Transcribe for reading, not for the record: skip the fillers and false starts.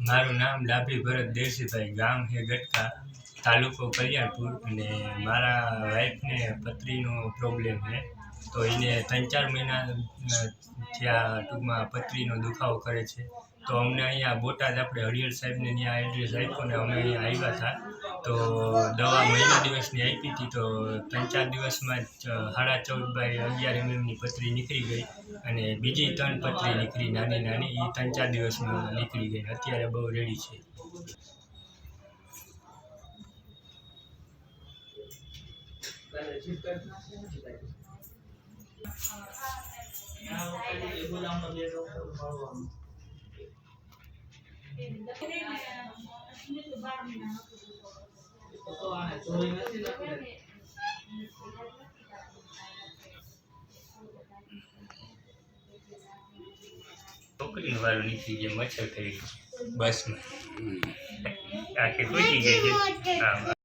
મારું નામ ડાભી ભરત દેવસીભાઈ, ગામ છે ગટકા, તાલુકો કલ્યાણપુર. અને મારા વાઈફને પથરીનો પ્રોબ્લેમ છે. તો એને 3-4 મહિના ત્યાં ટૂંકમાં પથરીનો દુખાવો કરે છે. તો અમને અહીંયા બોટાદ આપણે હળિયર સાહેબને ત્યાં એડ્રેસ આપ્યું ને અમે અહીંયા આવ્યા હતા. તો દવા મહિના દિવસની આપી હતી. તો 3-4 દિવસમાં જ 14.5/11 mmની પથરી નીકળી ગઈ. અને બીજી 3 પથરી નીકળી નાની નાની, એ 3-4 દિવસમાં નીકળી ગઈ. અત્યારે બહુ રેડી છે. છોકરીનું વાળું નીકળી ગયા, મચ્છર થઈ ગયું બસમાં, આખી ખૂટી ગઈ છે.